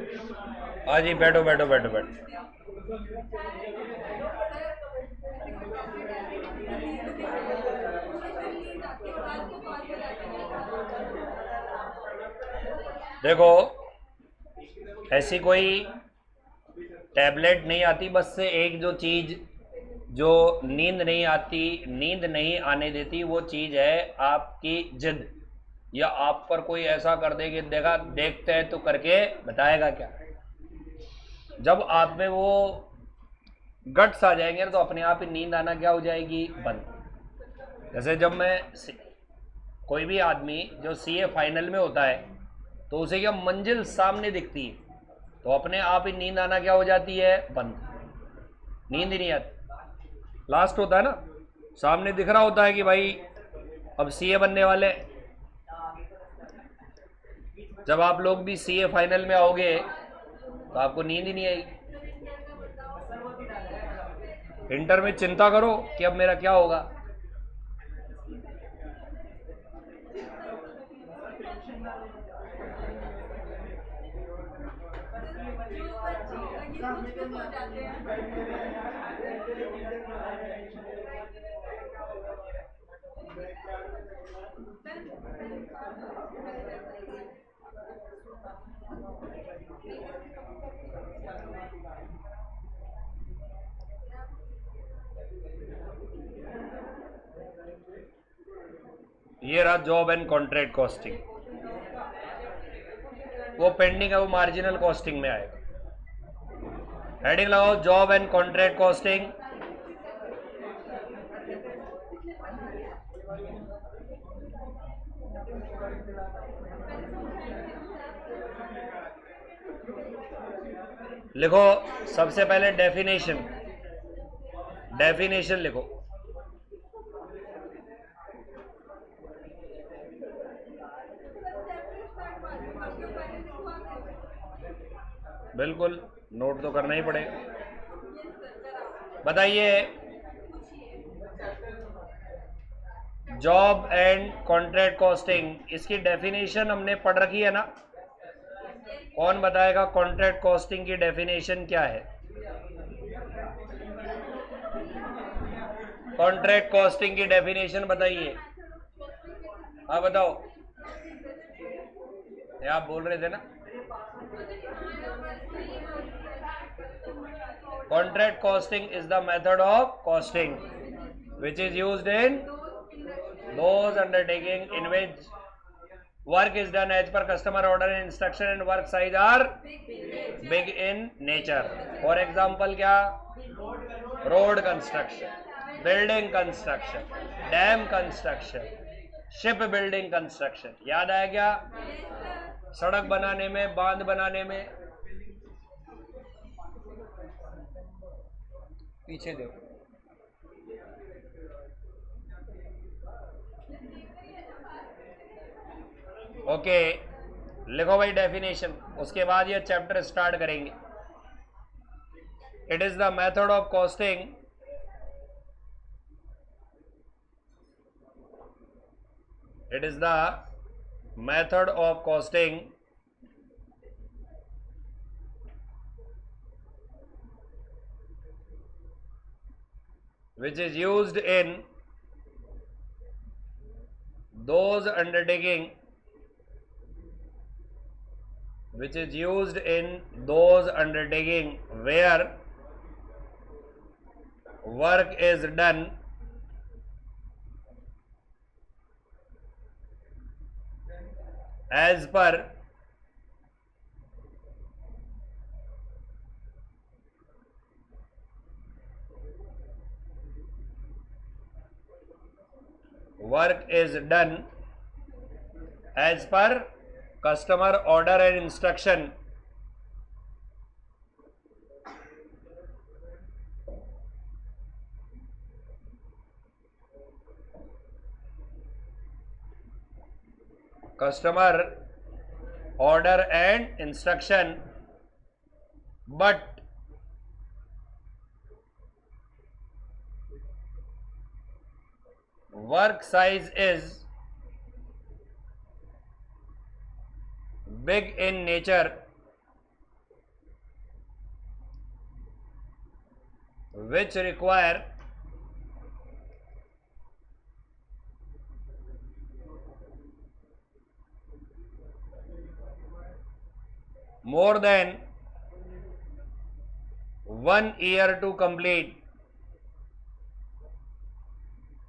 हाँ जी, बैठो बैठो बैठो बैठो। देखो, ऐसी कोई टैबलेट नहीं आती, बस से एक जो चीज जो नींद नहीं आती, नींद नहीं आने देती, वो चीज है आपकी जिद। या आप पर कोई ऐसा कर दे कि देखा देखते हैं तो करके बताएगा क्या। जब आप में वो गट्स आ जाएंगे तो अपने आप ही नींद आना क्या हो जाएगी, बंद। जैसे जब मैं कोई भी आदमी जो सीए फाइनल में होता है तो उसे क्या मंजिल सामने दिखती है, तो अपने आप ही नींद आना क्या हो जाती है, बंद। नींद ही नहीं आती। लास्ट होता है ना, सामने दिख रहा होता है कि भाई अब सीए बनने वाले। जब आप लोग भी सीए फाइनल में आओगे तो आपको नींद ही नहीं आएगी। इंटर में चिंता करो कि अब मेरा क्या होगा। ये रहा जॉब एंड कॉन्ट्रैक्ट कॉस्टिंग। वो पेंडिंग है, वो मार्जिनल कॉस्टिंग में आएगा। हेडिंग लगाओ जॉब एंड कॉन्ट्रैक्ट कॉस्टिंग। लिखो सबसे पहले डेफिनेशन। डेफिनेशन लिखो। बिल्कुल, नोट तो करना ही पड़ेगा। बताइए, जॉब एंड कॉन्ट्रैक्ट कॉस्टिंग, इसकी डेफिनेशन हमने पढ़ रखी है ना। कौन बताएगा कॉन्ट्रैक्ट कॉस्टिंग की डेफिनेशन क्या है? कॉन्ट्रैक्ट कॉस्टिंग की डेफिनेशन बताइए। हाँ बताओ, ये आप बोल रहे थे ना। Contract costing is the method of costing which is used in those undertaking in which work is done as per customer order and instruction and work size are big in nature. For example क्या? Road construction, building construction, dam construction, ship building construction. याद आया क्या? सड़क बनाने में, बांध बनाने में। पीछे देखो। ओके, लिखो भाई डेफिनेशन, उसके बाद ये चैप्टर स्टार्ट करेंगे। It is the method of costing it is the method of costing which is used in those undertaking where work is done as per customer order and instruction but work size is big in nature which require more than 1 year to complete,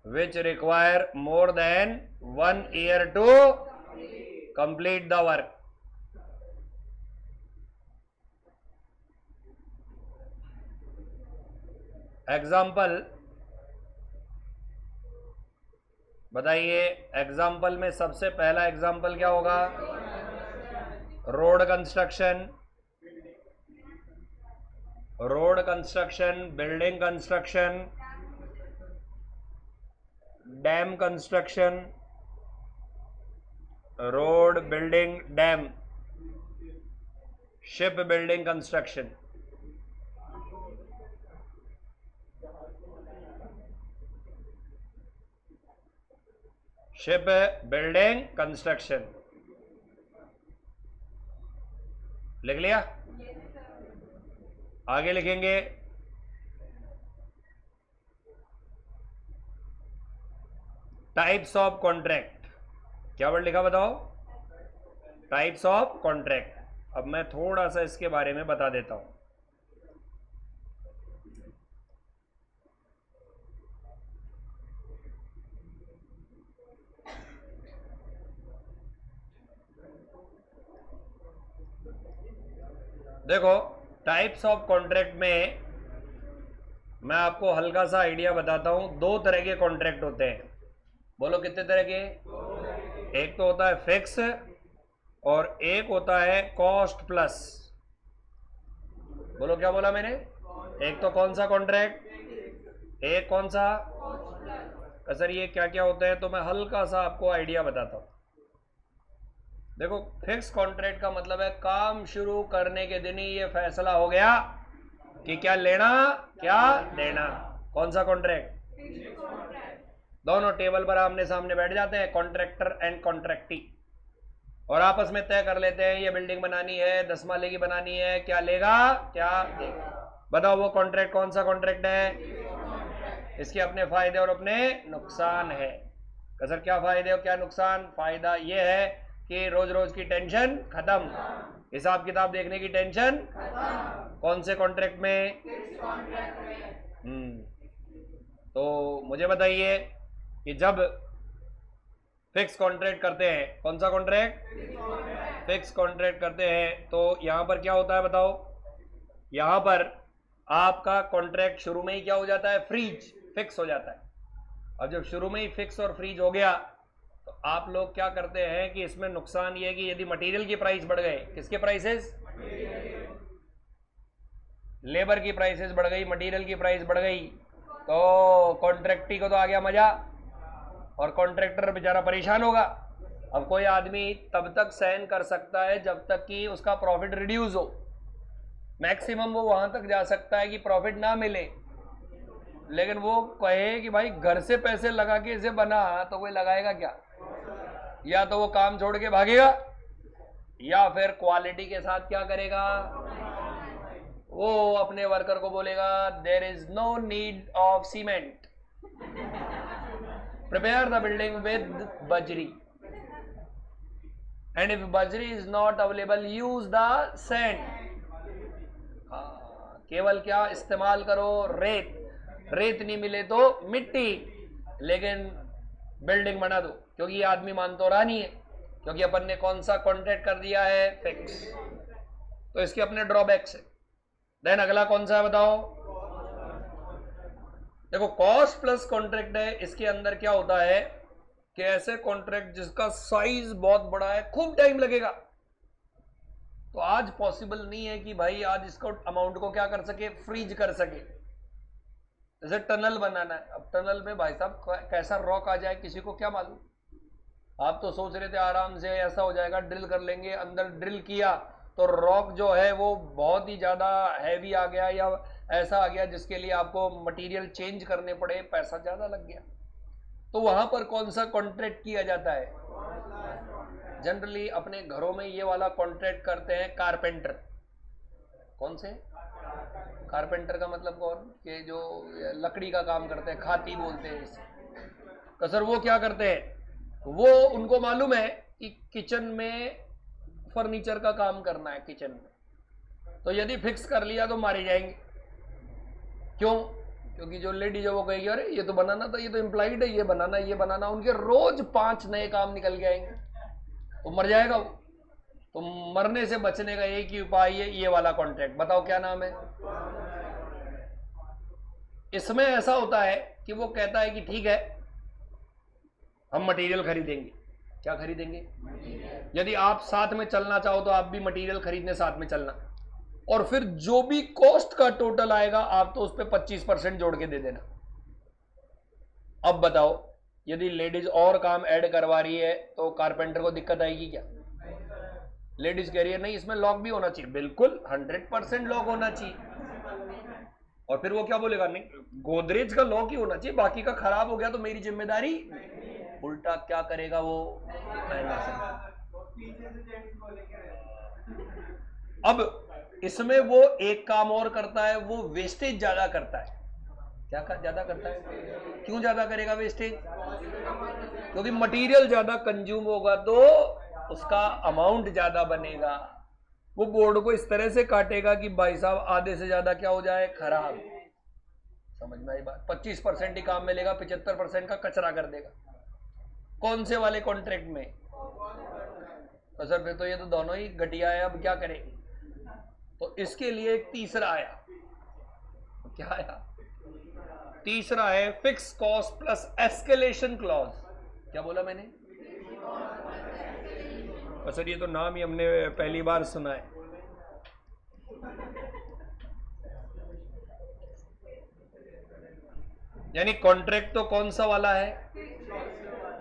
which require more than 1 year to complete the work. Example बताइए, example में सबसे पहला example क्या होगा? Road construction, road construction, building construction, dam construction, road building dam, ship building construction. Ship building construction लिख लिया? आगे लिखेंगे टाइप्स ऑफ कॉन्ट्रैक्ट। क्या वर्ड लिखा बताओ? Types of contract. अब मैं थोड़ा सा इसके बारे में बता देता हूं। देखो, टाइप्स ऑफ कॉन्ट्रैक्ट में मैं आपको हल्का सा आइडिया बताता हूं। दो तरह के कॉन्ट्रैक्ट होते हैं। बोलो कितने तरह के? एक तो होता है फिक्स और एक होता है कॉस्ट प्लस। बोलो क्या बोला मैंने? एक तो कौन सा कॉन्ट्रैक्ट? एक कौन सा? सर ये क्या क्या होता है? तो मैं हल्का सा आपको आइडिया बताता हूं। देखो, फिक्स कॉन्ट्रैक्ट का मतलब है काम शुरू करने के दिन ही ये फैसला हो गया कि क्या लेना क्या देना। कौन सा कॉन्ट्रैक्ट? दोनों टेबल पर आमने सामने बैठ जाते हैं, कॉन्ट्रैक्टर एंड कॉन्ट्रैक्टी, और आपस में तय कर लेते हैं ये बिल्डिंग बनानी है, 10 माले की बनानी है, क्या लेगा क्या देगा। बताओ वो कॉन्ट्रैक्ट कौन सा कॉन्ट्रैक्ट है? इसके अपने फायदे और अपने नुकसान है। सर क्या फायदे और क्या नुकसान? फायदा ये है कि रोज रोज की टेंशन खत्म, हिसाब किताब देखने की टेंशन खत्म। कौन से कॉन्ट्रैक्ट में? तो मुझे बताइए कि जब फिक्स कॉन्ट्रैक्ट करते हैं, कौन सा कॉन्ट्रैक्ट? फिक्स कॉन्ट्रैक्ट करते हैं तो यहां पर क्या होता है बताओ? यहां पर आपका कॉन्ट्रैक्ट शुरू में ही क्या हो जाता है? फ्रीज, फिक्स हो जाता है। अब जब शुरू में ही फिक्स और फ्रीज हो गया तो आप लोग क्या करते हैं कि इसमें नुकसान ये है कि यदि मटेरियल की प्राइस बढ़ गए, किसके प्राइसेस? लेबर की प्राइसेस बढ़ गई, मटेरियल की प्राइस बढ़ गई, तो कॉन्ट्रैक्टी को तो आ गया मजा और कॉन्ट्रैक्टर बेचारा परेशान होगा। अब कोई आदमी तब तक सहन कर सकता है जब तक कि उसका प्रॉफिट रिड्यूस हो। मैक्सिमम वो वहां तक जा सकता है कि प्रॉफिट ना मिले, लेकिन वो कहे कि भाई घर से पैसे लगा के इसे बना, तो कोई लगाएगा क्या? या तो वो काम छोड़ के भागेगा या फिर क्वालिटी के साथ क्या करेगा? वो अपने वर्कर को बोलेगा there is no need of cement, prepare the building with बजरी, एंड इफ बजरी is not available use the sand. केवल क्या इस्तेमाल करो? रेत। रेत नहीं मिले तो मिट्टी, लेकिन बिल्डिंग बना दो, क्योंकि ये आदमी मान तो रहा नहीं है, क्योंकि अपन ने कौन सा कॉन्ट्रैक्ट कर दिया है? फिक्स। तो इसके अपने ड्रॉबैक्स है। देन अगला कौन सा है बताओ? देखो, कॉस्ट प्लस कॉन्ट्रैक्ट है। इसके अंदर क्या होता है कि ऐसे कॉन्ट्रैक्ट जिसका साइज बहुत बड़ा है, खूब टाइम लगेगा, तो आज पॉसिबल नहीं है कि भाई आज इसको अमाउंट को क्या कर सके? फ्रीज कर सके। जैसे टनल बनाना है, अब टनल में भाई साहब कैसा रॉक आ जाए किसी को क्या मालूम। आप तो सोच रहे थे आराम से ऐसा हो जाएगा, ड्रिल कर लेंगे, अंदर ड्रिल किया तो रॉक जो है वो बहुत ही ज़्यादा हैवी आ गया या ऐसा आ गया जिसके लिए आपको मटेरियल चेंज करने पड़े, पैसा ज़्यादा लग गया। तो वहाँ पर कौन सा कॉन्ट्रैक्ट किया जाता है? जनरली अपने घरों में ये वाला कॉन्ट्रैक्ट करते हैं कारपेंटर। कौन से? कारपेंटर का मतलब कौन? ये जो लकड़ी का काम करते हैं, खाती बोलते हैं इसे। तो सर वो क्या करते हैं? वो उनको मालूम है कि किचन में फर्नीचर का काम करना है किचन में, तो यदि फिक्स कर लिया तो मारे जाएंगे। क्यों? क्योंकि जो लेडीज है वो कहेगी अरे ये तो बनाना था, ये तो इम्प्लाइड है, ये बनाना, उनके रोज 5 नए काम निकल के आएंगे, तो मर जाएगा वो। तो मरने से बचने का एक ही उपाय है, ये वाला कॉन्ट्रैक्ट। बताओ क्या नाम है? इसमें ऐसा होता है कि वो कहता है कि ठीक है हम मटेरियल खरीदेंगे। क्या खरीदेंगे? यदि आप साथ में चलना चाहो तो आप भी मटेरियल खरीदने साथ में चलना, और फिर जो भी कॉस्ट का टोटल आएगा आप तो उस पर 25% जोड़ के दे देना। अब बताओ, यदि लेडीज और काम ऐड करवा रही है तो कारपेंटर को दिक्कत आएगी क्या? लेडीज कह रही है नहीं इसमें लॉक भी होना चाहिए, बिल्कुल 100% लॉक होना चाहिए। और फिर वो क्या बोलेगा? नहीं गोदरेज का लॉक ही होना चाहिए, बाकी का खराब हो गया तो मेरी जिम्मेदारी। उल्टा क्या करेगा वो? अब इसमें वो एक काम और करता है, वो वेस्टेज ज्यादा करता है। क्या ज्यादा करता है? क्यों ज्यादा करेगा वेस्टेज? क्योंकि मटेरियल ज्यादा कंज्यूम होगा तो उसका अमाउंट ज्यादा बनेगा। वो बोर्ड को इस तरह से काटेगा कि भाई साहब आधे से ज्यादा क्या हो जाए? खराब। समझ में आई बात? 25% ही काम मिलेगा, 75% का कचरा कर देगा। कौन से वाले कॉन्ट्रैक्ट में? तो सर फिर तो ये तो दोनों ही घटिया है, अब क्या करें? तो इसके लिए एक तीसरा आया। क्या आया? तीसरा है fix cost plus escalation clause. क्या बोला मैंने? सर ये तो नाम ही हमने पहली बार सुना है। यानी कॉन्ट्रैक्ट तो कौन सा वाला है?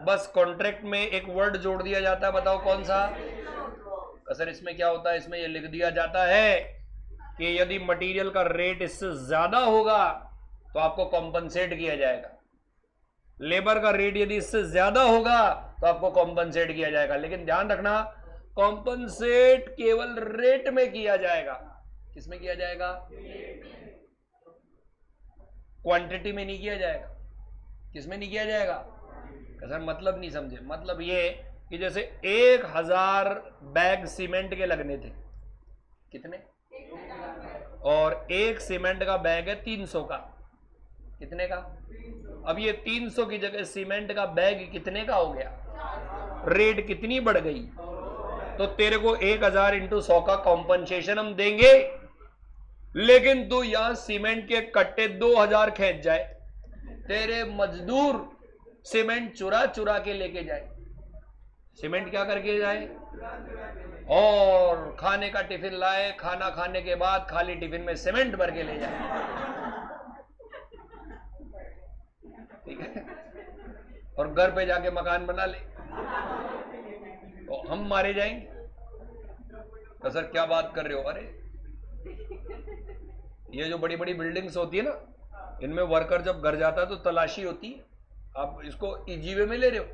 बस कॉन्ट्रैक्ट में एक वर्ड जोड़ दिया जाता है, बताओ कौन सा? सर इसमें क्या होता है? इसमें ये लिख दिया जाता है कि यदि मटेरियल का रेट इससे ज्यादा होगा तो आपको कॉम्पनसेट किया जाएगा, लेबर का रेट यदि इससे ज्यादा होगा तो आपको कॉम्पनसेट किया जाएगा। लेकिन ध्यान रखना, कॉम्पनसेट केवल रेट में किया जाएगा। किसमें किया जाएगा? क्वांटिटी में नहीं किया जाएगा। किसमें नहीं किया जाएगा? सर मतलब नहीं समझे। मतलब ये कि जैसे 1000 बैग सीमेंट के लगने थे, कितने? और एक सीमेंट का बैग है 300 का, कितने का? अब ये 300 की जगह सीमेंट का बैग कितने का हो गया? रेट कितनी बढ़ गई? तो तेरे को 1000 इंटू 100 का कॉम्पनसेशन हम देंगे, लेकिन तू यहां सीमेंट के कट्टे 2000 खींच जाए, तेरे मजदूर सीमेंट चुरा चुरा के लेके जाए। सीमेंट क्या करके जाए? और खाने का टिफिन लाए, खाना खाने के बाद खाली टिफिन में सीमेंट भर के ले जाए। ठीक है? और घर पे जाके मकान बना ले, तो हम मारे जाएंगे। तो सर क्या बात कर रहे हो? अरे ये जो बड़ी बड़ी बिल्डिंग्स होती है ना, इनमें वर्कर जब घर जाता है तो तलाशी होती है। आप इसको इजी वे में ले रहे हो।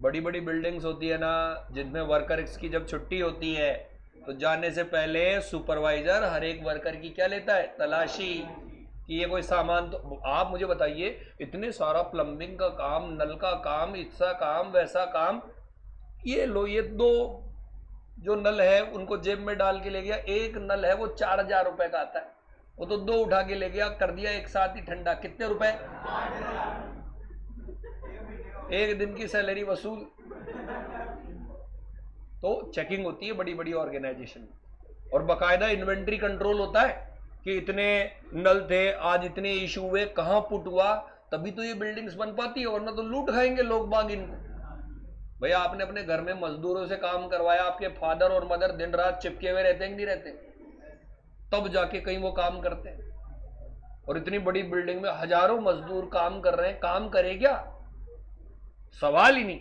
बड़ी बड़ी बिल्डिंग्स होती है ना, जिनमें वर्कर्स की जब छुट्टी होती है तो जाने से पहले सुपरवाइजर हर एक वर्कर की क्या लेता है? तलाशी, कि ये कोई सामान। तो आप मुझे बताइए, इतने सारा प्लम्बिंग का काम, नल का काम, ऐसा काम वैसा काम, ये लो ये 2 जो नल है उनको जेब में डाल के ले गया। एक नल है वो 4000 रुपए का आता है, वो तो 2 उठा के ले गया, कर दिया एक साथ ही ठंडा। कितने रुपए? एक दिन की सैलरी वसूल। तो चेकिंग होती है बड़ी बड़ी ऑर्गेनाइजेशन में, और बाकायदा इन्वेंट्री कंट्रोल होता है कि इतने नल थे, आज इतने इशू हुए, कहां पुट हुआ, तभी तो ये बिल्डिंग्स बन पाती है, वरना तो लूट खाएंगे लोग बाग इनको। भैया आपने अपने घर में मजदूरों से काम करवाया, आपके फादर और मदर दिन रात चिपके हुए रहते हैं नहीं रहते? तब जाके कहीं वो काम करते हैं। और इतनी बड़ी बिल्डिंग में हजारों मजदूर काम कर रहे हैं, काम करे क्या? सवाल ही नहीं,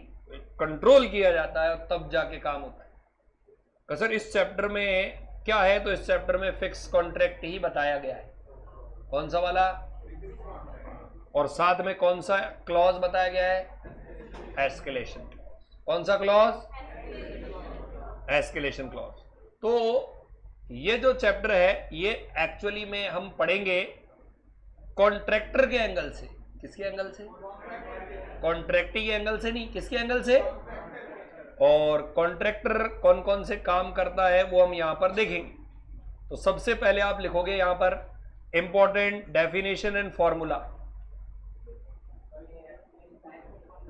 कंट्रोल किया जाता है और तब जाके काम होता है। सर इस चैप्टर में क्या है? तो इस चैप्टर में फिक्स कॉन्ट्रैक्ट ही बताया गया है। कौन सा वाला? और साथ में कौन सा क्लॉज बताया गया है? एस्केलेशन। कौन सा क्लॉज? Escalation clause. तो ये जो चैप्टर है ये एक्चुअली में हम पढ़ेंगे कॉन्ट्रैक्टर के एंगल से। किसके एंगल से? कॉन्ट्रैक्टी के एंगल से नहीं, किसके एंगल से? और कॉन्ट्रैक्टर कौन कौन से काम करता है वो हम यहां पर देखेंगे। तो सबसे पहले आप लिखोगे यहां पर इंपॉर्टेंट डेफिनेशन एंड फॉर्मूला।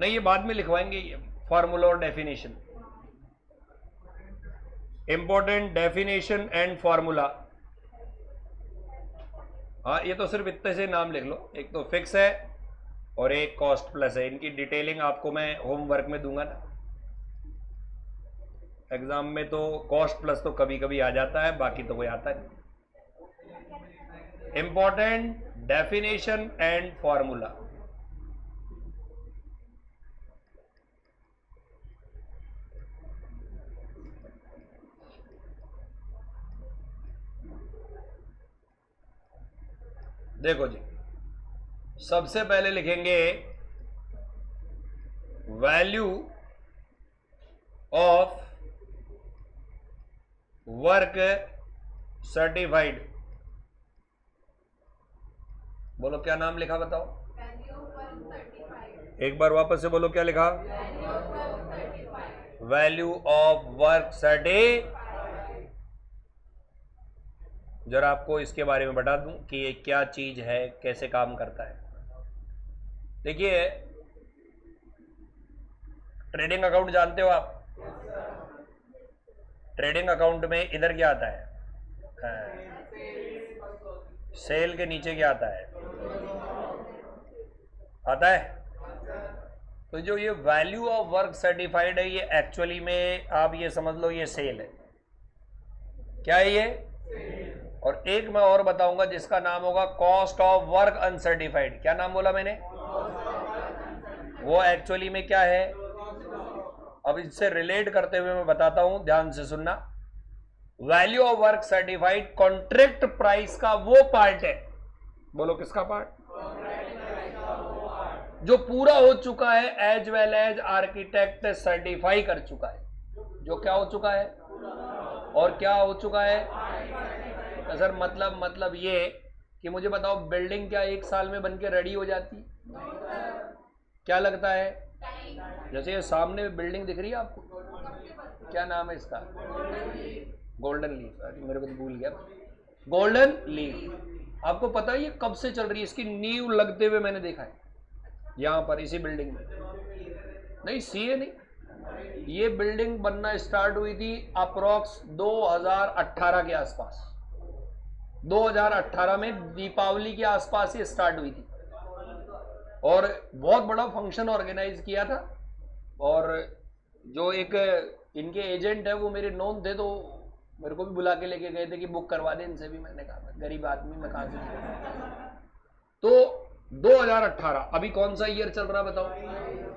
नहीं, ये बाद में लिखवाएंगे, ये फॉर्मूला और definition. Important definition and formula. हाँ, ये तो सिर्फ इतने से नाम लिख लो। एक तो फिक्स है और एक कॉस्ट प्लस है। इनकी डिटेलिंग आपको मैं होमवर्क में दूंगा ना। एग्जाम में तो कॉस्ट प्लस तो कभी कभी आ जाता है, बाकी तो कोई आता नहीं। Important definition and formula. देखो जी, सबसे पहले लिखेंगे वैल्यू ऑफ वर्क सर्टिफाइड। बोलो क्या नाम लिखा, बताओ एक बार वापस से बोलो, क्या लिखा? Value of work certified. जरा आपको इसके बारे में बता दूं कि ये क्या चीज है, कैसे काम करता है। देखिए, ट्रेडिंग अकाउंट जानते हो आप? ट्रेडिंग अकाउंट में इधर क्या आता है? सेल के नीचे क्या आता है? आता है। तो जो ये वैल्यू ऑफ वर्क सर्टिफाइड है, ये एक्चुअली में आप ये समझ लो ये सेल है। क्या है ये? और एक मैं और बताऊंगा जिसका नाम होगा कॉस्ट ऑफ वर्क अनसर्टिफाइड। क्या नाम बोला मैंने? वो एक्चुअली में क्या है? अब इससे रिलेट करते हुए मैं बताता हूं, ध्यान से सुनना। Value of work certified contract price का वो पार्ट है। बोलो किसका पार्ट? जो पूरा हो चुका है, as well as architect certify कर चुका है। जो क्या हो चुका है और क्या हो चुका है? तो सर मतलब ये कि मुझे बताओ, बिल्डिंग क्या एक साल में बनके रेडी हो जाती? क्या लगता है? जैसे ये सामने बिल्डिंग दिख रही है आपको, क्या नाम है इसका? Golden leaf. मेरे को तो भूल गया। Golden leaf. आपको पता है ये कब से चल रही है? इसकी नींव लगते हुए मैंने देखा है यहां पर, इसी बिल्डिंग में। नहीं, सीए नहीं, ये बिल्डिंग बनना स्टार्ट हुई थी अप्रोक्स 2018 के आसपास। 2018 में दीपावली के आसपास ये स्टार्ट हुई थी और बहुत बड़ा फंक्शन ऑर्गेनाइज किया था। और जो एक इनके एजेंट है वो मेरे नोन थे, तो मेरे को भी बुला के लेके गए थे कि बुक करवा दे इनसे भी। मैंने कहा गरीब आदमी मैं कहां से। तो 2018, अभी कौन सा ईयर चल रहा है बताओ?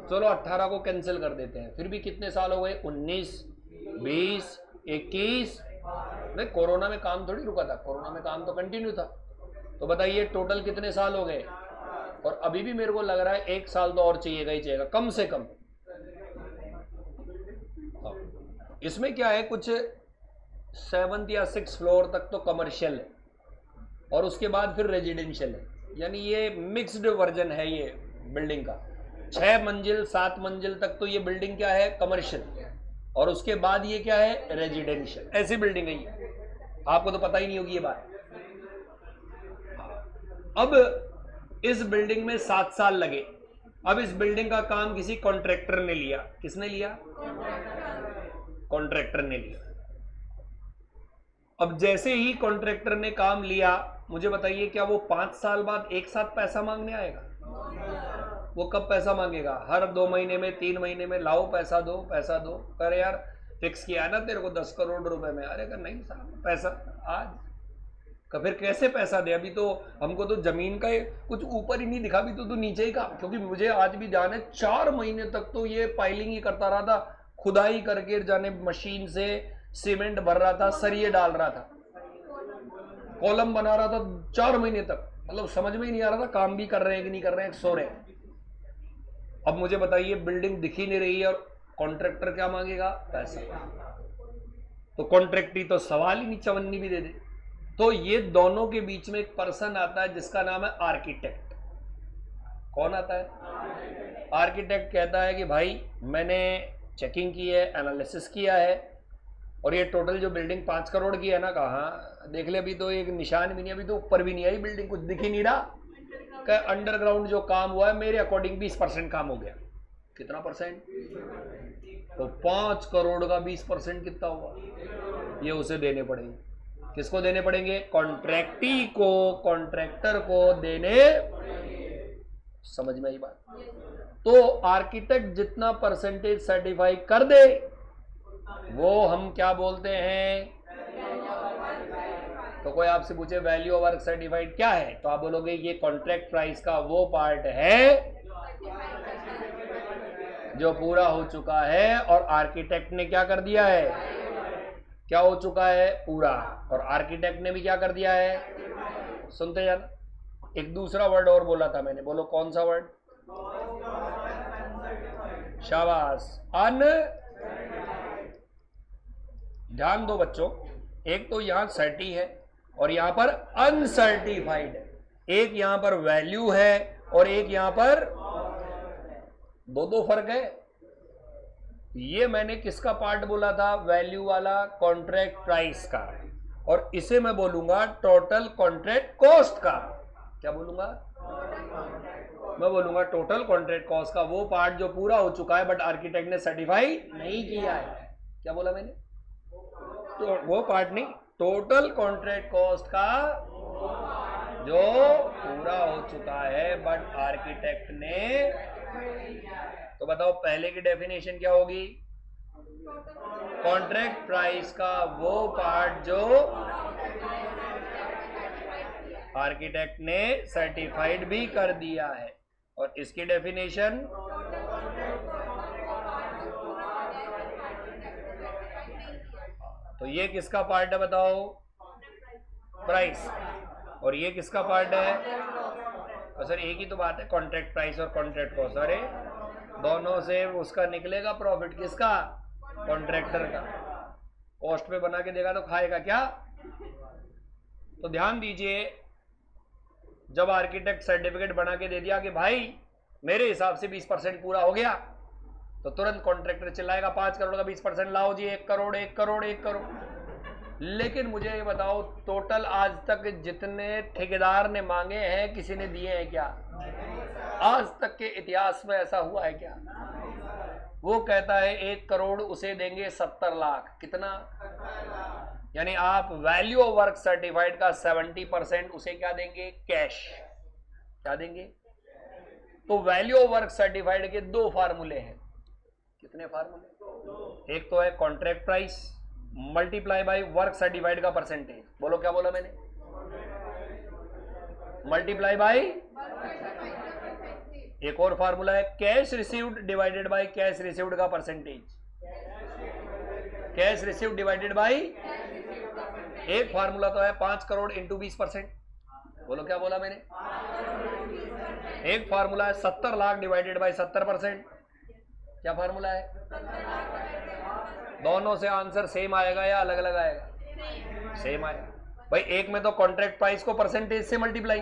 चलो 18 को कैंसिल कर देते हैं। फिर भी कितने साल हो गए? 19, 20, 21। नहीं, कोरोना में काम थोड़ी रुका था, कोरोना में काम तो कंटिन्यू था। तो बताइए टोटल कितने साल हो गए? और अभी भी मेरे को लग रहा है 1 साल तो और चाहिएगा ही चाहिएगा कम से कम। इसमें क्या है, कुछ 7th या 6th फ्लोर तक तो कमर्शियल है और उसके बाद फिर रेजिडेंशियल है। यानी ये मिक्स्ड वर्जन है ये बिल्डिंग का। 6 मंजिल 7 मंजिल तक तो ये बिल्डिंग क्या है? कमर्शियल। और उसके बाद ये क्या है? रेजिडेंशियल। ऐसी बिल्डिंग है ये, आपको तो पता ही नहीं होगी ये बात। अब इस बिल्डिंग में 7 साल लगे। अब इस बिल्डिंग का काम किसी कॉन्ट्रैक्टर ने लिया। किसने लिया? कॉन्ट्रैक्टर ने लिया। अब जैसे ही कॉन्ट्रैक्टर ने काम लिया, मुझे बताइए क्या वो 5 साल बाद एक साथ पैसा मांगने आएगा? वो कब पैसा मांगेगा? हर 2 महीने में, 3 महीने में, लाओ पैसा दो, पैसा दो। अरे यार फिक्स किया है ना तेरे को 10 करोड़ रुपए में। अरे नहीं साहब, पैसा आज का फिर कैसे पैसा दे? अभी तो हमको तो जमीन का कुछ ऊपर ही नहीं दिखा, भी तो नीचे ही का। क्योंकि मुझे आज भी ध्यान है 4 महीने तक तो ये पाइलिंग ही करता रहा था, खुदाई करके जाने मशीन से सीमेंट भर रहा था, सरिये डाल रहा था, कॉलम बना रहा था 4 महीने तक। मतलब समझ में ही नहीं आ रहा था काम भी कर रहे हैं कि नहीं कर रहे हैं, सो रहे हैं। अब मुझे बताइए बिल्डिंग दिख ही नहीं रही है और कॉन्ट्रैक्टर क्या मांगेगा? पैसा। तो कॉन्ट्रैक्टी तो सवाल ही नहीं, चवन्नी भी दे दे। तो ये दोनों के बीच में एक पर्सन आता है जिसका नाम है आर्किटेक्ट। कौन आता है? आर्किटेक्ट कहता है कि भाई मैंने चेकिंग की है, एनालिसिस किया है, और ये टोटल जो बिल्डिंग 5 करोड़ की है ना, कहाँ देख ले, अभी तो एक निशान भी नहीं, अभी तो ऊपर भी नहीं आई बिल्डिंग, कुछ दिख ही नहीं रहा। अंडरग्राउंड जो काम हुआ है मेरे अकॉर्डिंग 20% काम हो गया। कितना परसेंट? तो 5 करोड़ का 20% कितना हुआ? ये उसे देने पड़ेंगे। किसको देने पड़ेंगे? कॉन्ट्रैक्टी को, कॉन्ट्रैक्टर को देने। समझ में आई बात? तो आर्किटेक्ट जितना परसेंटेज सर्टिफाई कर दे वो हम क्या बोलते हैं? तो कोई आपसे पूछे वैल्यू ऑफ वर्क सर्टिफाइड क्या है, तो आप बोलोगे ये कॉन्ट्रैक्ट प्राइस का वो पार्ट है जो पूरा हो चुका है और आर्किटेक्ट ने क्या कर दिया है? क्या हो चुका है? पूरा। और आर्किटेक्ट ने भी क्या कर दिया है? सुनते जाना। एक दूसरा वर्ड और बोला था मैंने, बोलो कौन सा वर्ड? शाबाश, अन। ध्यान दो बच्चों, एक तो यहां सर्टी है और यहां पर अनसर्टिफाइड है। एक यहां पर वैल्यू है और एक यहां पर दो फर्क है। ये मैंने किसका पार्ट बोला था? वैल्यू वाला, कॉन्ट्रैक्ट प्राइस का। और इसे मैं बोलूंगा टोटल कॉन्ट्रैक्ट कॉस्ट का। क्या बोलूंगा? मैं बोलूंगा टोटल कॉन्ट्रैक्ट कॉस्ट का वो पार्ट जो पूरा हो चुका है बट आर्किटेक्ट ने सर्टिफाई नहीं किया है। क्या बोला मैंने? तो वो पार्ट नहीं, टोटल कॉन्ट्रैक्ट कॉस्ट का जो पूरा हो चुका है बट आर्किटेक्ट ने। तो बताओ पहले की डेफिनेशन क्या होगी? कॉन्ट्रैक्ट प्राइस का वो पार्ट जो आर्किटेक्ट ने सर्टिफाइड भी कर दिया है। और इसकी डेफिनेशन तो ये किसका पार्ट है बताओ? प्राइस। और ये किसका पार्ट है? तो सर एक ही तो बात है, कॉन्ट्रैक्ट प्राइस और कॉन्ट्रैक्ट कॉस्ट। अरे दोनों से उसका निकलेगा प्रॉफिट। किसका? कॉन्ट्रैक्टर का। कॉस्ट पे बना के देगा तो खाएगा क्या? तो ध्यान दीजिए, जब आर्किटेक्ट सर्टिफिकेट बना के दे दिया कि भाई मेरे हिसाब से 20% पूरा हो गया, तो तुरंत कॉन्ट्रैक्टर चिल्लाएगा 5 करोड़ का 20% लाओ जी, 1 करोड़ 1 करोड़ 1 करोड़। लेकिन मुझे ये बताओ टोटल आज तक जितने ठेकेदार ने मांगे हैं किसी ने दिए हैं क्या? आज तक के इतिहास में ऐसा हुआ है क्या? वो कहता है 1 करोड़, उसे देंगे 70 लाख। कितना? यानी आप वैल्यू ऑफ वर्क सर्टिफाइड का 70% उसे क्या देंगे? कैश। क्या देंगे? तो वैल्यू ऑफ वर्क सर्टिफाइड के 2 फार्मूले हैं। कितने फार्मूले? एक तो है contract price multiply by work certified का परसेंटेज। बोलो क्या बोला मैंने? Multiply by. एक और फार्मूला है cash received divided by cash received का percentage. Cash received divided by, एक फार्मूला तो है 5 करोड़ इंटू 20%। बोलो क्या बोला मैंने? एक फार्मूला है 70 लाख डिवाइडेड बाय 70%। क्या फार्मूला है? दोनों से आंसर सेम आएगा या अलग अलग आएगा? सेम आएगा। भाई एक में तो कॉन्ट्रैक्ट प्राइस को परसेंटेज से मल्टीप्लाई,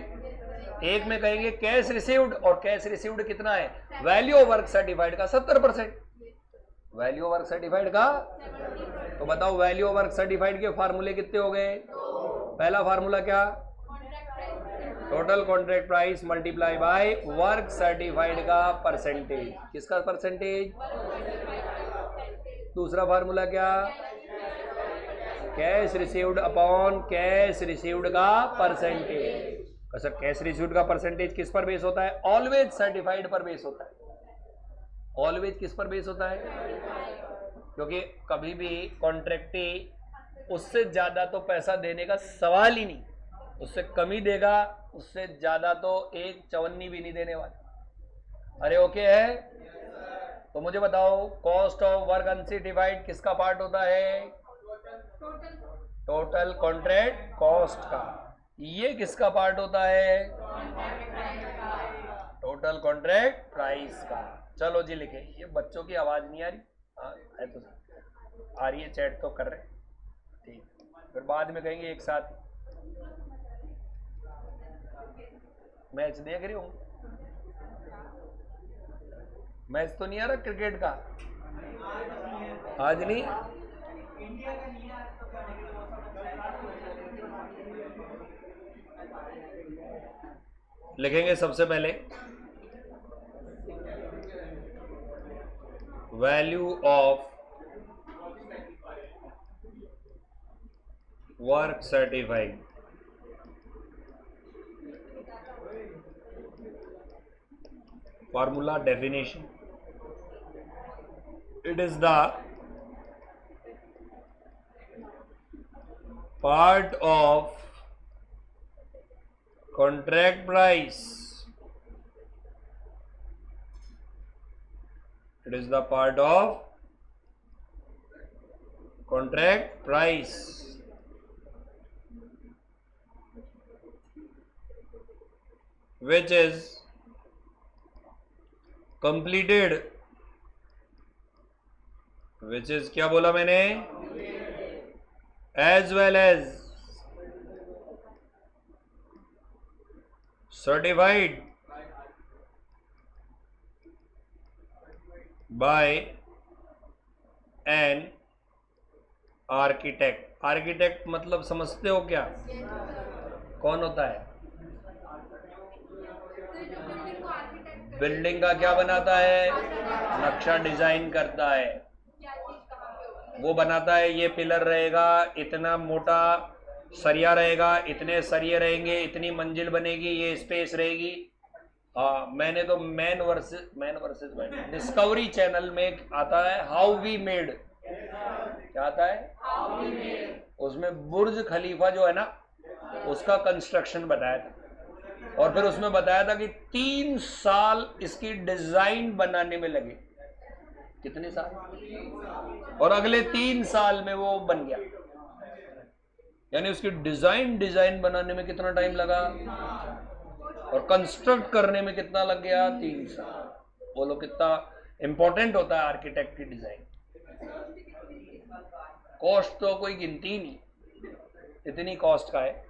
एक में कहेंगे कैश रिसीव्ड, और कैश रिसीव्ड कितना है? वैल्यू ऑफ वर्क सर्टिफाइड का 70%। वैल्यू ऑफ वर्क सर्टिफाइड का, तो बताओ वैल्यू ऑफ वर्क सर्टिफाइड के फार्मूले कितने हो गए? पहला फार्मूला क्या? Total contract price multiply by work certified का परसेंटेज। किसका परसेंटेज? दूसरा फार्मूला क्या? Cash received upon cash received का परसेंटेज। सर कैश रिसीव्ड का परसेंटेज किस पर बेस होता है? ऑलवेज सर्टिफाइड पर बेस होता है। ऑलवेज किस पर बेस होता है? क्योंकि कभी भी कॉन्ट्रैक्टी उससे ज्यादा तो पैसा देने का सवाल ही नहीं, उससे कमी देगा, उससे ज्यादा तो एक चवन्नी भी नहीं देने वाला। अरे ओके है? तो मुझे बताओ कॉस्ट ऑफ वर्क अनसर्टिफाइड किसका पार्ट होता है? टोटल कॉन्ट्रैक्ट कॉस्ट का। ये किसका पार्ट होता है? टोटल कॉन्ट्रैक्ट प्राइस का। चलो जी लिखे। ये बच्चों की आवाज नहीं आ रही? हाँ है तो आ रही है, चैट तो कर रहे। फिर बाद में कहेंगे एक साथ मैच देख रहे हो। मैच तो नहीं आ रहा क्रिकेट का आज नहीं। लिखेंगे सबसे पहले value of work certified. Formula definition, it is the part of contract price, it is the part of contract price which is completed, which is क्या बोला मैंने, as well as certified by an architect। Architect मतलब समझते हो क्या, कौन होता है? बिल्डिंग का क्या बनाता है, नक्शा डिजाइन करता है, वो बनाता है ये पिलर रहेगा, इतना मोटा सरिया रहेगा, इतने सरिये रहेंगे, इतनी मंजिल बनेगी, ये स्पेस रहेगी। हाँ, मैंने तो मैन वर्सेस डिस्कवरी चैनल में आता है हाउ वी मेड, क्या आता है उसमें बुर्ज खलीफा जो है ना उसका कंस्ट्रक्शन बताया था, और फिर उसमें बताया था कि 3 साल इसकी डिजाइन बनाने में लगे। कितने साल? और अगले 3 साल में वो बन गया। यानी उसकी डिजाइन बनाने में कितना टाइम लगा और कंस्ट्रक्ट करने में कितना लग गया, 3 साल। बोलो कितना इंपॉर्टेंट होता है आर्किटेक्ट की डिजाइन। कॉस्ट तो कोई गिनती नहीं, इतनी कॉस्ट का है।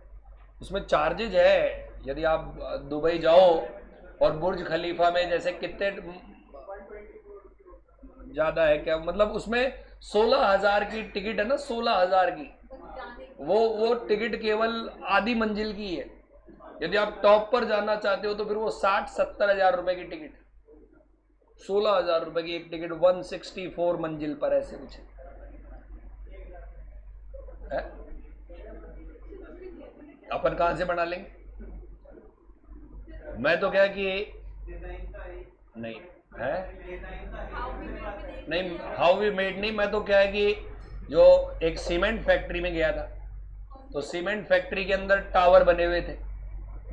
उसमें चार्जेज है। यदि आप दुबई जाओ और बुर्ज खलीफा में जैसे कितने ज्यादा है क्या, मतलब उसमें 16,000 की टिकट है ना, 16,000 की, वो टिकट केवल आधी मंजिल की है। यदि आप टॉप पर जाना चाहते हो तो फिर वो 60-70 हजार रुपए की टिकट, 16,000 रुपए की एक टिकट, 164 मंजिल पर, ऐसे कुछ है। अपन कहां से बना लेंगे? मैं तो क्या कि नहीं है, नहीं हाउ वी मेड नहीं, मैं तो क्या है कि जो एक सीमेंट फैक्ट्री में गया था तो सीमेंट फैक्ट्री के अंदर टावर बने हुए थे।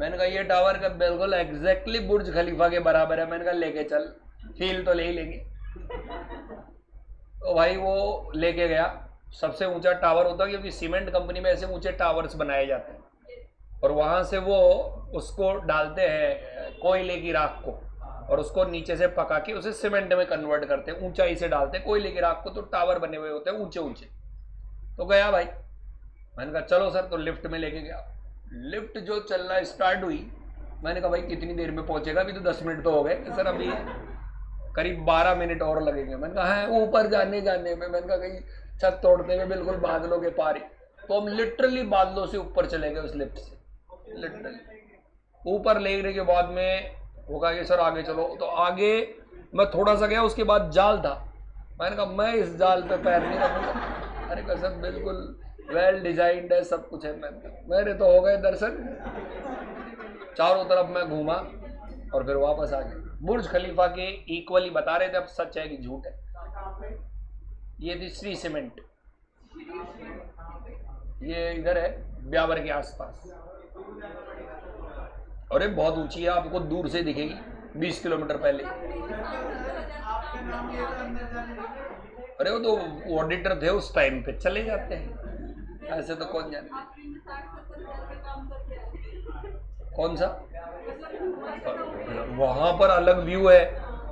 मैंने कहा ये टावर का बिल्कुल एग्जैक्टली बुर्ज खलीफा के बराबर है। मैंने कहा लेके चल, फील तो ले ही लेंगे। तो भाई वो लेके गया, सबसे ऊंचा टावर होता है क्योंकि सीमेंट कंपनी में ऐसे ऊंचे टावर्स बनाए जाते हैं, और वहां से वो उसको डालते हैं कोयले की राख को, और उसको नीचे से पका के उसे सीमेंट में कन्वर्ट करते हैं, ऊंचाई से डालते हैं कोयले की राख को, तो टावर बने हुए होते हैं ऊंचे ऊंचे। तो गया भाई, मैंने कहा चलो सर, तो लिफ्ट में लेके गया। लिफ्ट जो चलना स्टार्ट हुई, मैंने कहा भाई कितनी देर में पहुंचेगा, अभी तो 10 मिनट तो हो गए सर, अभी करीब 12 मिनट और लगेंगे। मैंने कहा है ऊपर जाने में, मैंने कहा कहीं छत तोड़ते हुए बिल्कुल बादलों के पार ही। तो हम लिटरली बादलों से ऊपर चले गए उस लिफ्ट से, लिटरली ऊपर लेने के बाद में वो कहा कि सर आगे चलो। तो आगे मैं थोड़ा सा गया, उसके बाद जाल था। मैंने कहा मैं इस जाल पे पैर नहीं रखूंगा। अरे कहा सर बिल्कुल वेल डिजाइंड है, सब कुछ है। मेरे तो हो गए दर्शन, चारों तरफ मैं घूमा और फिर वापस आ गया। बुर्ज खलीफा के इक्वली बता रहे थे, अब सच है कि झूठ है। ये थी श्री सीमेंट, ये इधर है ब्यावर के आसपास, और ये बहुत ऊंची है, आपको दूर से दिखेगी 20 किलोमीटर पहले। अरे वो तो ऑडिटर थे उस टाइम पे, चले जाते हैं, ऐसे तो कौन जाने। कौन सा? वहां पर अलग व्यू है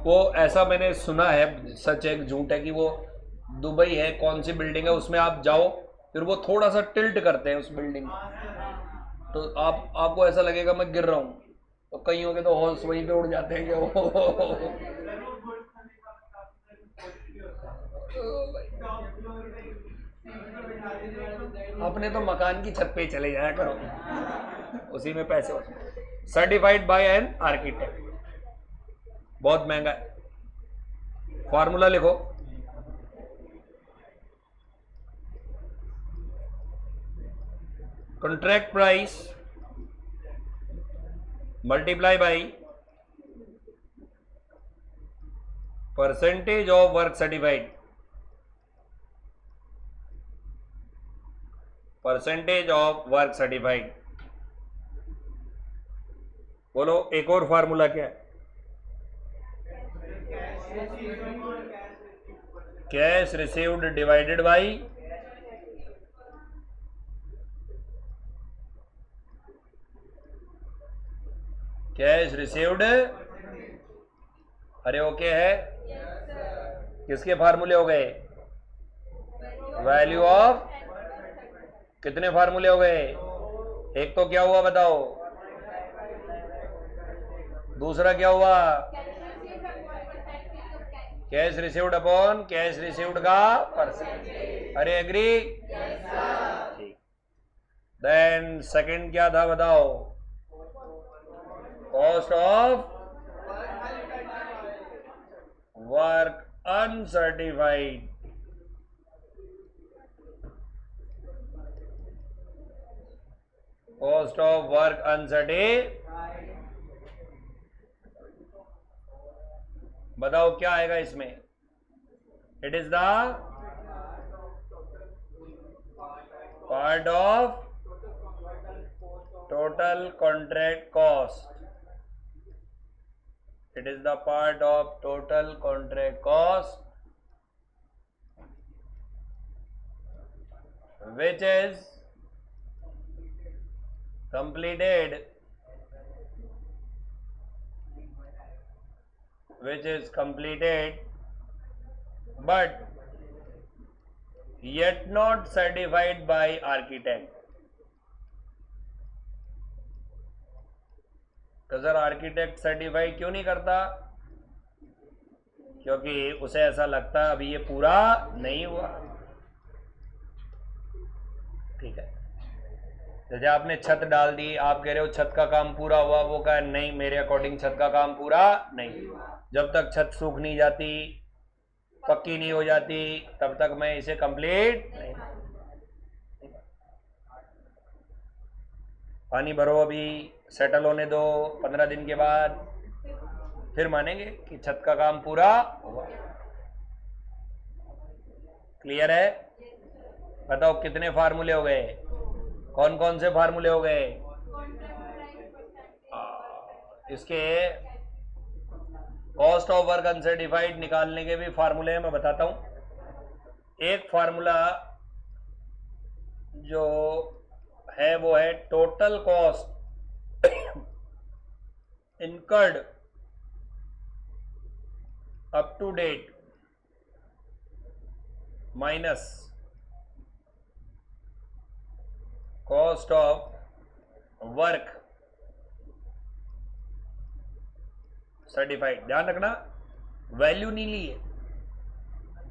वो, ऐसा मैंने सुना है, सच है झूठ है कि वो दुबई है, कौन सी बिल्डिंग है उसमें आप जाओ फिर वो थोड़ा सा टिल्ट करते हैं उस बिल्डिंग, तो आपको ऐसा लगेगा मैं गिर रहा हूँ, तो कईयों के तो हॉर्स वहीं पे उड़ जाते हैं कि अपने तो मकान की छत पे चले जाया करो, उसी में पैसे होते। सर्टिफाइड बाय एन आर्किटेक्ट, बहुत महंगा है। फॉर्मूला लिखो, contract price multiply by percentage of work certified, percentage of work certified. बोलो एक और फार्मूला क्या है? Cash received divided by cash received, अरे ओके है, किसके फार्मूले हो गए? वैल्यू ऑफ, कितने फार्मूले हो गए? एक तो क्या हुआ बताओ, दूसरा क्या हुआ? Cash received upon cash received का परसेंट। अरे एग्री? ठीक। देन सेकंड क्या था बताओ? Cost of work uncertified, cost of work uncertified. बताओ क्या आएगा इसमें? It is the part of total contract cost, it is the part of total contract cost which is completed but yet not certified by architect। तो sir architect certify क्यों नहीं करता? क्योंकि उसे ऐसा लगता है अभी ये पूरा नहीं हुआ। ठीक है, जैसे आपने छत डाल दी, आप कह रहे हो छत का काम पूरा हुआ, वो कहा नहीं मेरे अकॉर्डिंग छत का काम पूरा नहीं, जब तक छत सूख नहीं जाती, पक्की नहीं हो जाती, तब तक मैं इसे कंप्लीट नहीं। पानी भरो, अभी सेटल होने दो, 15 दिन के बाद फिर मानेंगे कि छत का काम पूरा हुआ। क्लियर है? बताओ कितने फार्मूले हो गए? कौन कौन से फार्मूले हो गए? इसके कॉस्ट ऑफ वर्क अनसर्टिफाइड निकालने के भी फार्मूले हैं, मैं बताता हूं। एक फार्मूला जो है वो है total cost incurred up to date minus cost of work certified. ध्यान रखना वैल्यू नहीं ली है,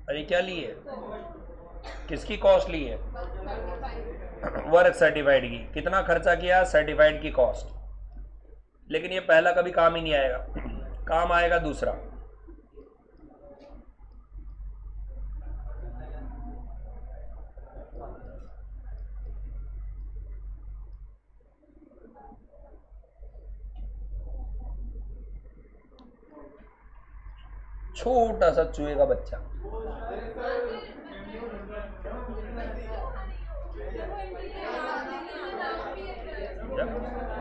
अरे क्या ली है? किसकी कॉस्ट ली है? वर्क सर्टिफाइड की। कितना खर्चा किया? सर्टिफाइड की कॉस्ट। लेकिन ये पहला कभी काम ही नहीं आएगा, काम आएगा दूसरा। छोटा सा चूहे का बच्चा,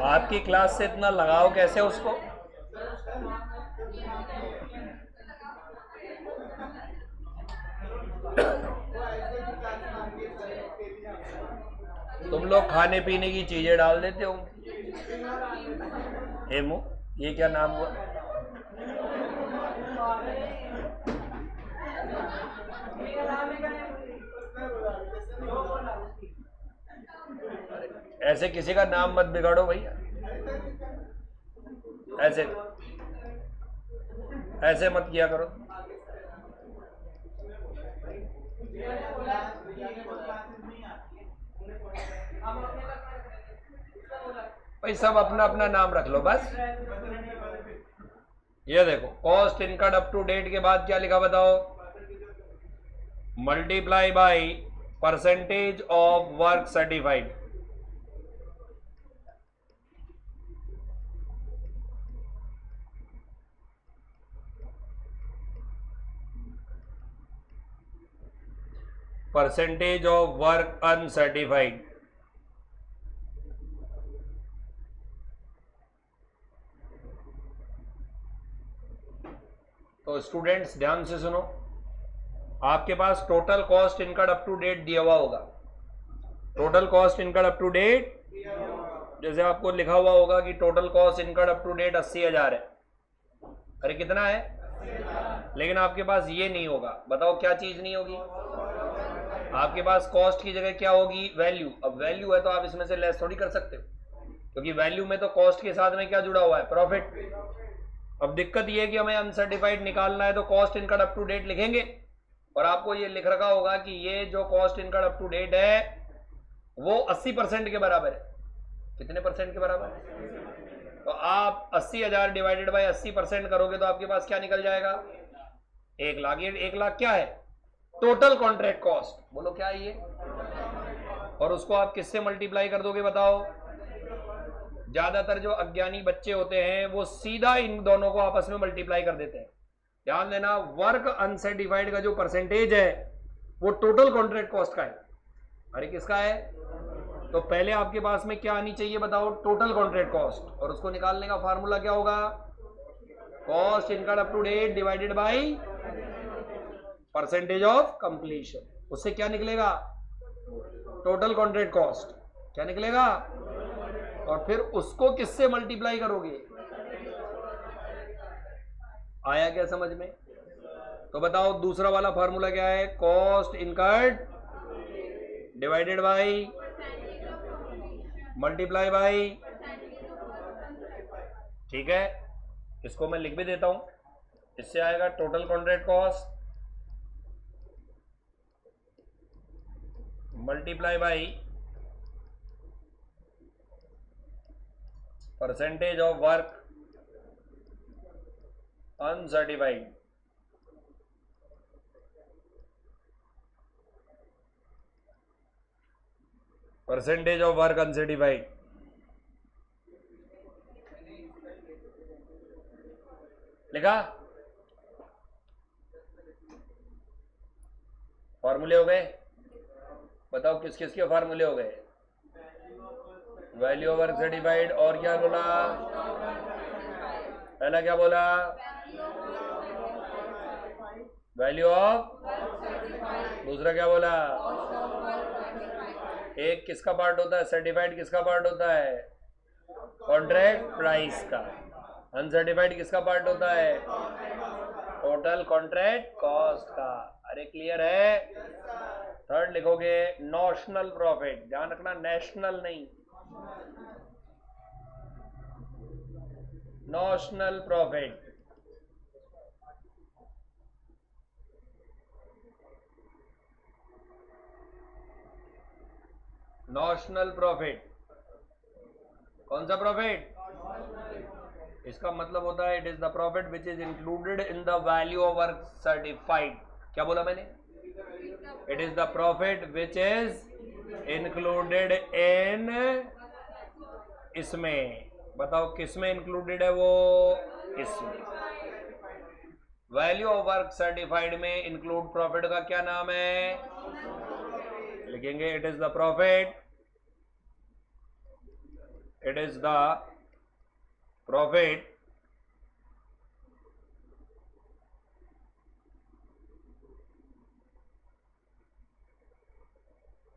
आपकी क्लास से इतना लगाओ कैसे उसको? तुम लोग खाने पीने की चीजें डाल देते हो। हेमू, ये क्या नाम हुआ? ऐसे किसी का नाम मत बिगाड़ो भैया, ऐसे ऐसे मत किया करो। भाई सब अपना अपना नाम रख लो बस। ये देखो cost income up to date के बाद क्या लिखा बताओ, multiply by percentage of work certified. Percentage of work uncertified. तो स्टूडेंट्स ध्यान से सुनो, आपके पास total cost income up to date दिया हुआ होगा। Total cost income up to date, जैसे आपको लिखा हुआ होगा कि total cost income up to date 80,000 है। अरे कितना है? लेकिन आपके पास ये नहीं होगा। बताओ क्या चीज नहीं होगी? आपके पास कॉस्ट की जगह क्या होगी? वैल्यू। अब वैल्यू है तो आप इसमें से लेस थोड़ी कर सकते हो, क्योंकि वैल्यू में तो कॉस्ट के साथ में क्या जुड़ा हुआ है? प्रॉफिट। अब दिक्कत ये है कि हमें अनसर्टिफाइड निकालना है, तो cost income up to date लिखेंगे और आपको ये लिख रखा होगा कि ये जो cost income up to date है वो 80% के बराबर है। कितने परसेंट के बराबर है? तो आप 80,000 डिवाइडेड बाय 80% करोगे तो आपके पास क्या निकल जाएगा? 1 लाख। ये 1 लाख क्या है? Total contract cost. बोलो क्या है ये? और उसको आप किससे मल्टीप्लाई कर दोगे बताओ? ज्यादातर जो अज्ञानी बच्चे होते हैं वो सीधा इन दोनों को आपस में मल्टीप्लाई कर देते हैं। ध्यान देना, वर्क अनसर्टिफाइड का जो परसेंटेज है वो टोटल कॉन्ट्रैक्ट कॉस्ट का है। अरे किसका है? तो पहले आपके पास में क्या आनी चाहिए बताओ? Total contract cost. और उसको निकालने का फार्मूला क्या होगा? Cost income up to date divided by percentage of completion. उससे क्या निकलेगा? Total contract cost. क्या निकलेगा? और फिर उसको किससे मल्टीप्लाई करोगे? आया क्या समझ में? तो बताओ दूसरा वाला फार्मूला क्या है? Cost incurred divided by multiply by. ठीक है, इसको मैं लिख भी देता हूं। इससे आएगा total contract cost multiply by percentage of work uncertified. Percentage of work uncertified. लिखा? फार्मूले हो गए? बताओ किस किस के फार्मूले हो गए? Value of work certified. और क्या बोला? पहला क्या बोला? Value of. दूसरा क्या बोला? एक किसका पार्ट होता है? सर्टिफाइड किसका पार्ट होता है? कॉन्ट्रैक्ट प्राइस का। अनसर्टिफाइड किसका पार्ट होता है? टोटल कॉन्ट्रैक्ट कॉस्ट का। अरे क्लियर है? थर्ड लिखोगे नॉशनल प्रॉफिट। ध्यान रखना, नेशनल नहीं, नॉशनल प्रॉफिट। Notional profit. कौन सा प्रॉफिट? इसका मतलब होता है it is the profit which is included in the value of work certified. क्या बोला मैंने? It is the profit which is included in. इसमें बताओ किस में इंक्लूडेड है वो? इसमें। वैल्यू ऑफ वर्क सर्टिफाइड में इंक्लूड प्रॉफिट का क्या नाम है? लिखेंगे it is the profit, it is the profit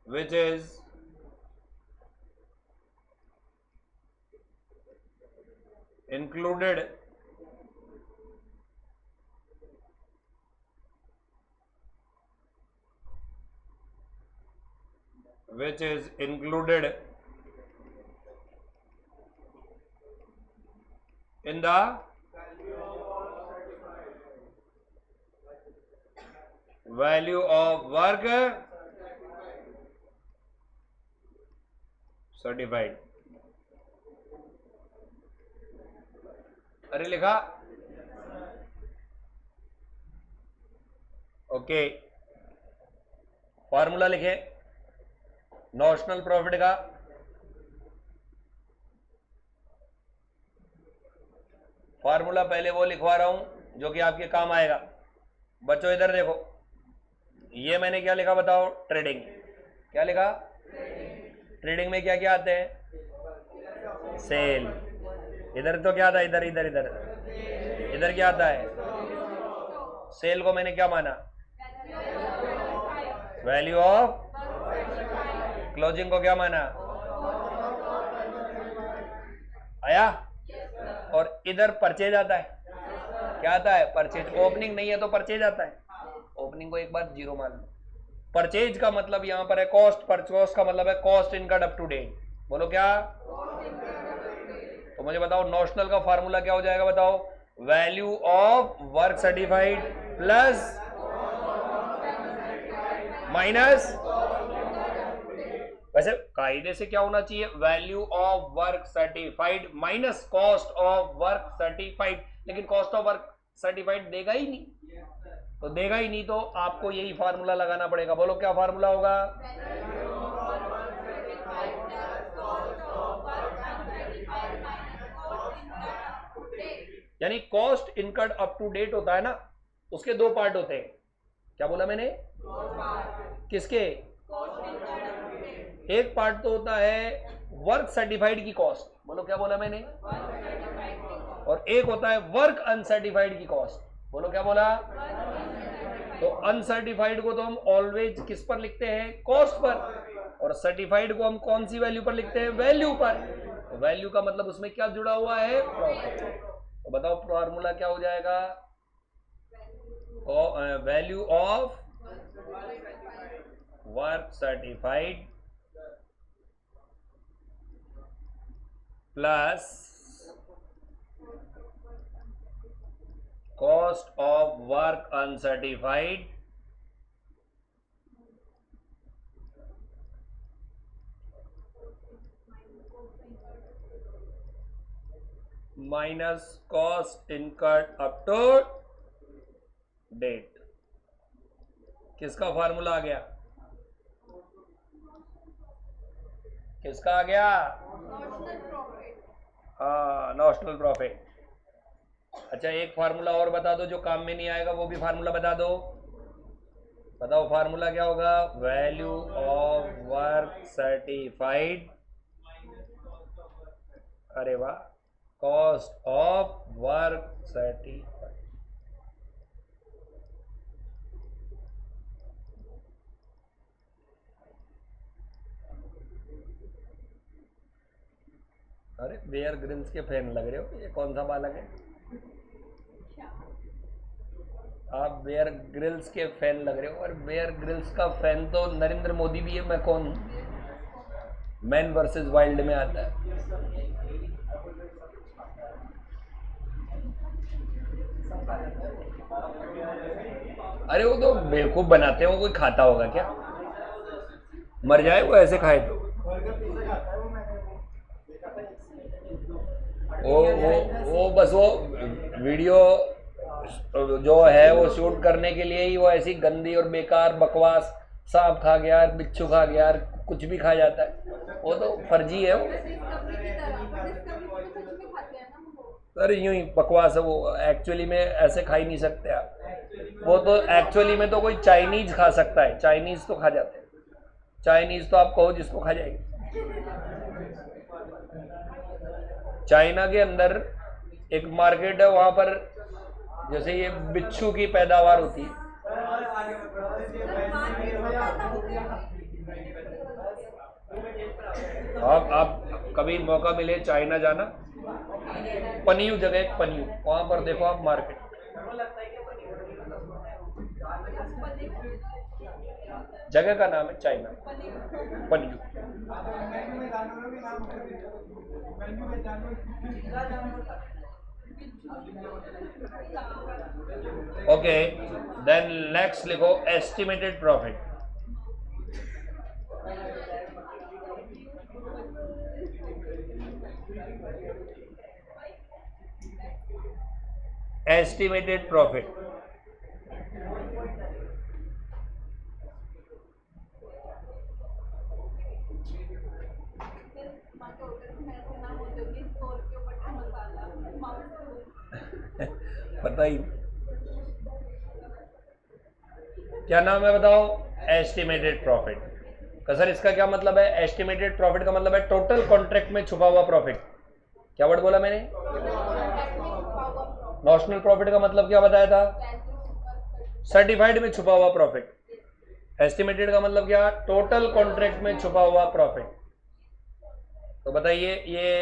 which is included in the value of work certified. अरे लिखा ओके। फॉर्मूला लिखे नॉशनल प्रॉफिट का। फॉर्मूला पहले वो लिखवा रहा हूं जो कि आपके काम आएगा। बच्चों इधर देखो, ये मैंने क्या लिखा बताओ? ट्रेडिंग। क्या लिखा? ट्रेडिंग में क्या क्या आते हैं? सेल। इधर तो क्या था? इधर इधर इधर इधर क्या आता है? सेल को मैंने क्या माना? Value of. क्लोजिंग को क्या माना? आया? और इधर परचेज आता है। क्या आता है? परचेज। ओपनिंग नहीं है तो परचेज आता है। ओपनिंग को एक बार जीरो मान लो। परचेज का मतलब यहां पर है कॉस्ट। परचेज का मतलब है cost incurred up to date. बोलो क्या? तो मुझे बताओ नॉशनल का फार्मूला क्या हो जाएगा? बताओ। Value of work certified plus minus. वैसे कायदे से क्या होना चाहिए? Value of work certified minus cost of work certified. लेकिन कॉस्ट ऑफ वर्क सर्टिफाइड देगा ही नहीं। तो देगा ही नहीं तो आपको यही फार्मूला लगाना पड़ेगा। बोलो क्या फार्मूला होगा? यानी cost incurred up to date होता है ना, उसके दो पार्ट होते हैं। क्या बोला मैंने? किसके? एक पार्ट तो होता है वर्क सर्टिफाइड की कॉस्ट। बोलो क्या बोला मैंने? और एक होता है वर्क अनसर्टिफाइड की कॉस्ट। बोलो क्या बोला? तो अनसर्टिफाइड को तो हम ऑलवेज किस पर लिखते हैं? Cost per. और सर्टिफाइड को हम कौन सी वैल्यू पर लिखते हैं? वैल्यू पर। तो वैल्यू का मतलब उसमें क्या जुड़ा हुआ है? प्रॉफिट। तो बताओ फॉर्मूला क्या हो जाएगा? Value of work certified plus cost of work uncertified minus cost incurred up to date. किसका फार्मूला आ गया? किसका आ गया? हाँ, नॉशनल प्रॉफिट। अच्छा एक फार्मूला और बता दो जो काम में नहीं आएगा, वो भी फार्मूला बता दो। बताओ फार्मूला क्या होगा? वैल्यू ऑफ वर्क सर्टिफाइड, अरे वाह, कॉस्ट ऑफ वर्क सर्टिफाइड। अरे बेयर ग्रिल्स के फैन लग रहे हो। ये कौन सा बालक है? आप बेयर ग्रिल्स के फैन लग रहे हो। और बेयर ग्रिल्स का फैन तो नरेंद्र मोदी भी है। मैं कौन हूँ? मैन वर्सेस वाइल्ड में आता है। अरे वो तो बेवकूफ बनाते हैं। वो कोई खाता होगा क्या? मर जाए वो ऐसे खाए तो। वो बस वो वीडियो जो है वो शूट करने के लिए ही वो ऐसी गंदी और बेकार बकवास, सांप खा गया, बिच्छू खा गया, कुछ भी खा जाता है। वो तो फर्जी है वो। अरे यूं ही बकवास है वो। एक्चुअली में ऐसे खा ही नहीं सकते आप। वो तो एक्चुअली में तो कोई चाइनीज खा सकता है। चाइनीज तो खा जाते हैं। चाइनीज तो आप कहो जिसको खा जाएगी। चाइना के अंदर एक मार्केट है, वहां पर जैसे ये बिच्छू की पैदावार होती है। आप कभी मौका मिले चाइना जाना, पनियू जगह एक पनियू, वहां पर देखो आप मार्केट। जगह का नाम है चाइना पनियू। ओके, देन नेक्स्ट लिखो एस्टिमेटेड प्रॉफिट। एस्टिमेटेड प्रॉफिट पता ही क्या नाम है बताओ? एस्टिमेटेड प्रॉफिट का सर इसका क्या मतलब है? एस्टिमेटेड प्रॉफिट का मतलब है टोटल कॉन्ट्रैक्ट में छुपा हुआ प्रॉफिट। क्या वर्ड बोला मैंने? नॉशनल प्रॉफिट का मतलब क्या बताया था? सर्टिफाइड में छुपा हुआ प्रॉफिट। एस्टिमेटेड का मतलब क्या? टोटल कॉन्ट्रैक्ट में छुपा हुआ प्रॉफिट। तो बताइए ये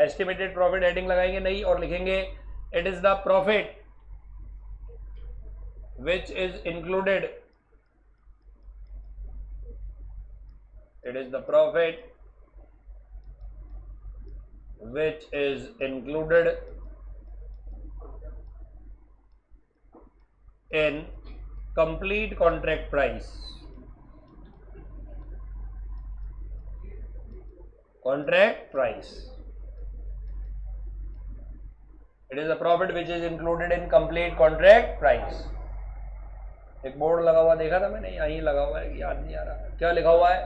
एस्टिमेटेड प्रॉफिट हेडिंग लगाएंगे नहीं और लिखेंगे it is the profit which is included, it is the profit which is included in complete contract price, contract price, it is a profit which is included in complete contract price। एक board लगा हुआ देखा था मैंने, यहीं लगा हुआ है, याद नहीं आ रहा क्या लिखा हुआ है?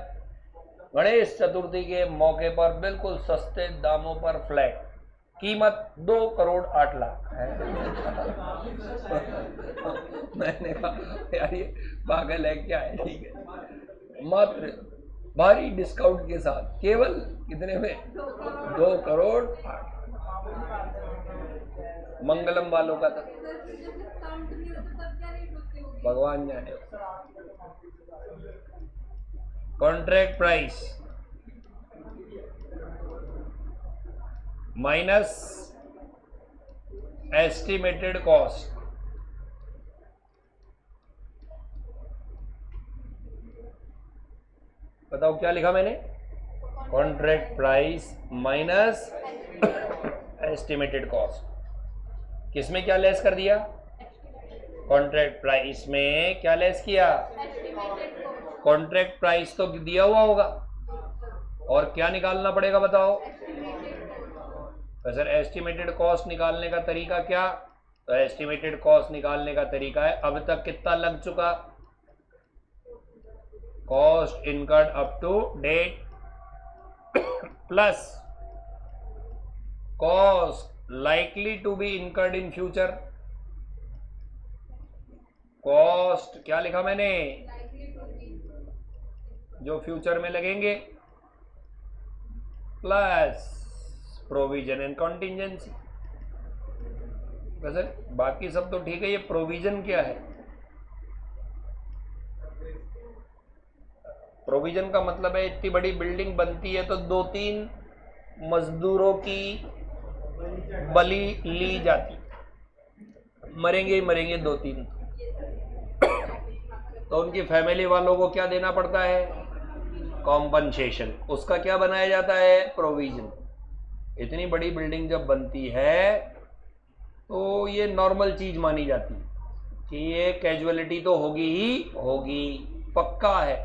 गणेश चतुर्थी के मौके पर बिल्कुल सस्ते दामों पर फ्लैट, कीमत 2 करोड़ 8 लाख है। मैंने कहा यार ये पागल है क्या है? ठीक है, मात्र भारी डिस्काउंट के साथ केवल कितने में? 2 करोड़ 8। मंगलम वालों का था, भगवान जाने। Contract price minus estimated cost, बताओ क्या लिखा मैंने? Contract price minus estimated cost. किसमें क्या लेस कर दिया? कॉन्ट्रैक्ट प्राइस में क्या लेस किया? कॉन्ट्रैक्ट प्राइस तो दिया हुआ होगा और क्या निकालना पड़ेगा बताओ? तो सर एस्टिमेटेड कॉस्ट निकालने का तरीका क्या? तो एस्टिमेटेड कॉस्ट निकालने का तरीका है अब तक कितना लग चुका, cost incurred up to date plus cost likely to be incurred in future. Cost क्या लिखा मैंने? जो फ्यूचर में लगेंगे प्लस प्रोविजन एंड कॉन्टिजेंसी। वैसे बाकी सब तो ठीक है, ये प्रोविजन क्या है? प्रोविजन का मतलब है इतनी बड़ी बिल्डिंग बनती है तो 2-3 मजदूरों की बलि ली जाती, मरेंगे ही मरेंगे 2-3, तो उनकी फैमिली वालों को क्या देना पड़ता है? कॉम्पनसेशन। उसका क्या बनाया जाता है? प्रोविजन। इतनी बड़ी बिल्डिंग जब बनती है तो ये नॉर्मल चीज मानी जाती है कि ये कैजुअलिटी तो होगी ही होगी, पक्का है।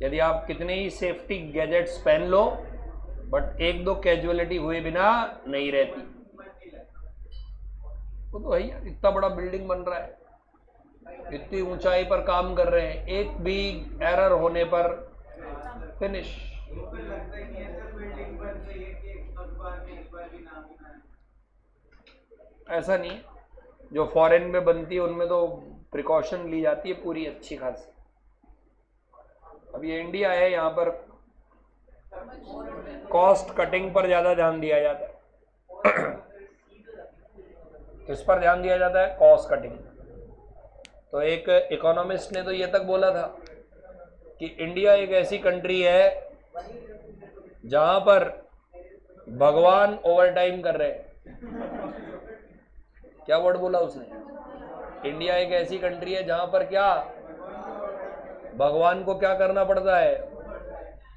यदि आप कितने ही सेफ्टी गैजेट्स पहन लो बट 1-2 कैजुअलिटी हुए बिना नहीं रहती। वो तो है, इतना बड़ा बिल्डिंग बन रहा है, इतनी ऊंचाई पर काम कर रहे हैं, एक भी एरर होने पर फिनिश। ऐसा नहीं, जो फॉरेन में बनती है उनमें तो प्रिकॉशन ली जाती है पूरी अच्छी खासी। अब ये इंडिया है, यहाँ पर कॉस्ट कटिंग पर ज्यादा ध्यान दिया जाता है। किस पर ध्यान दिया जाता है? Cost cutting. तो एक इकोनॉमिस्ट ने तो ये तक बोला था कि इंडिया एक ऐसी कंट्री है जहां पर भगवान ओवर टाइम कर रहे हैं। क्या वर्ड बोला उसने? इंडिया एक ऐसी कंट्री है जहां पर क्या भगवान को क्या करना पड़ता है?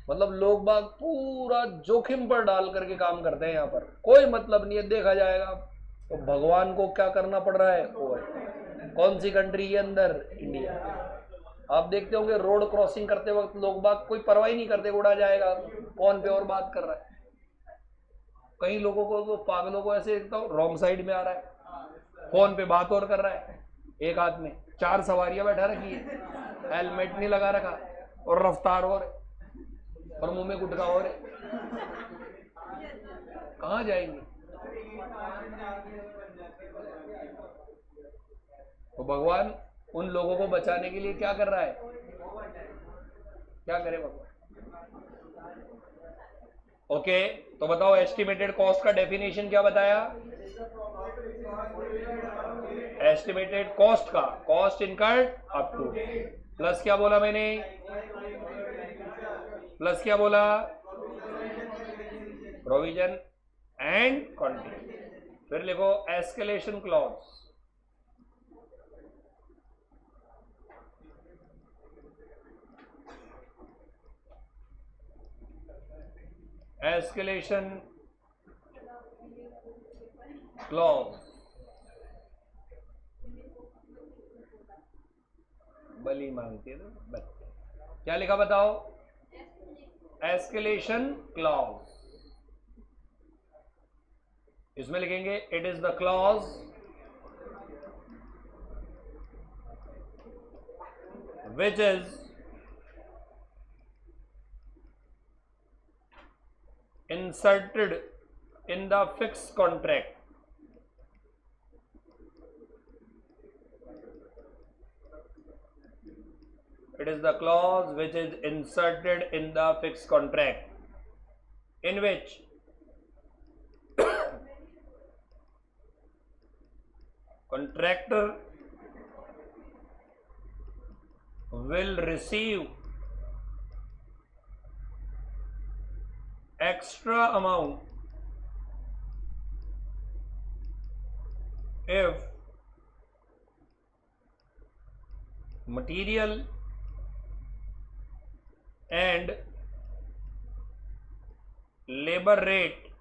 मतलब लोग बाग पूरा जोखिम पर डाल करके काम करते हैं, यहाँ पर कोई मतलब नहीं है, देखा जाएगा। तो भगवान को क्या करना पड़ रहा है? कौन सी कंट्री के अंदर? इंडिया। आप देखते होंगे रोड क्रॉसिंग करते वक्त लोग बाग कोई परवाह ही नहीं करते, उड़ा जाएगा कौन पे और बात कर रहा है। कई लोगों को तो पागलों को ऐसे देखता हूँ रॉन्ग साइड में आ रहा है, फोन पे बात और कर रहा है, एक हाथ में 4 सवारियां बैठा रखी है, हेलमेट नहीं लगा रखा और रफ्तार और मुंह में गुटखा और है। कहाँ जाएंगे? तो भगवान उन लोगों को बचाने के लिए क्या कर रहा है? क्या करे भगवान? ओके, तो बताओ एस्टिमेटेड कॉस्ट का डेफिनेशन क्या बताया? एस्टिमेटेड कॉस्ट का cost incurred up to, plus क्या बोला मैंने? प्लस क्या बोला? Provision and quantity. फिर लिखो एस्केलेशन क्लॉज। एस्केलेशन क्लॉज बली मांगती है ना बच्चे। क्या लिखा बताओ? Escalation clause. इसमें लिखेंगे it is the clause which is inserted in the fixed contract it is the clause which is inserted in the fixed contract in which contractor will receive extra amount if material and labor rate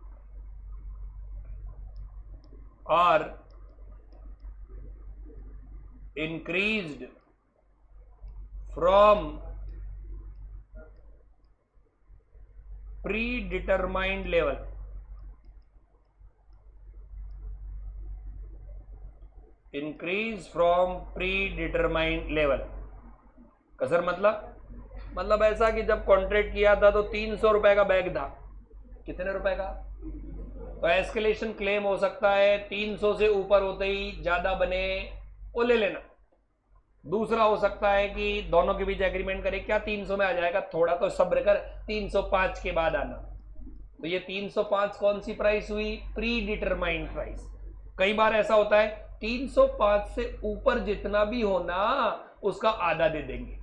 are increased from predetermined level. Increase from predetermined level का sir मतलब ऐसा कि जब contract किया था तो 300 रुपए का बैग था, कितने रुपए का? तो एस्केलेशन क्लेम हो सकता है 300 से ऊपर होते ही ज्यादा बने वो ले लेना। दूसरा हो सकता है कि दोनों के बीच एग्रीमेंट करे, क्या 300 में आ जाएगा, थोड़ा तो सब्र कर, 305 के बाद आना। तो ये 305 कौन सी प्राइस हुई? Pre determined price. कई बार ऐसा होता है 305 से ऊपर जितना भी होना उसका आधा दे देंगे।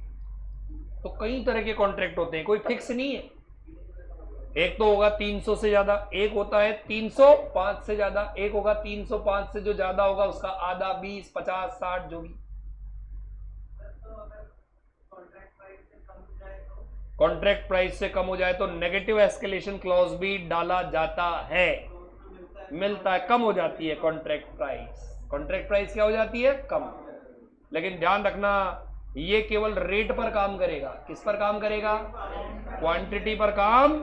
तो कई तरह के कॉन्ट्रैक्ट होते हैं, कोई फिक्स नहीं है। एक तो होगा 300 से ज्यादा, एक होता है 305 से ज्यादा, एक होगा 305 से जो ज्यादा होगा उसका आधा, 20, 50, 60 जो भी। कॉन्ट्रैक्ट प्राइस से कम हो जाए तो नेगेटिव एस्केलेशन क्लॉज भी डाला जाता है, मिलता है, कम हो जाती है कॉन्ट्रैक्ट प्राइस। कॉन्ट्रैक्ट प्राइस क्या हो जाती है? कम। लेकिन ध्यान रखना ये केवल रेट पर काम करेगा। किस पर काम करेगा? क्वांटिटी पर काम।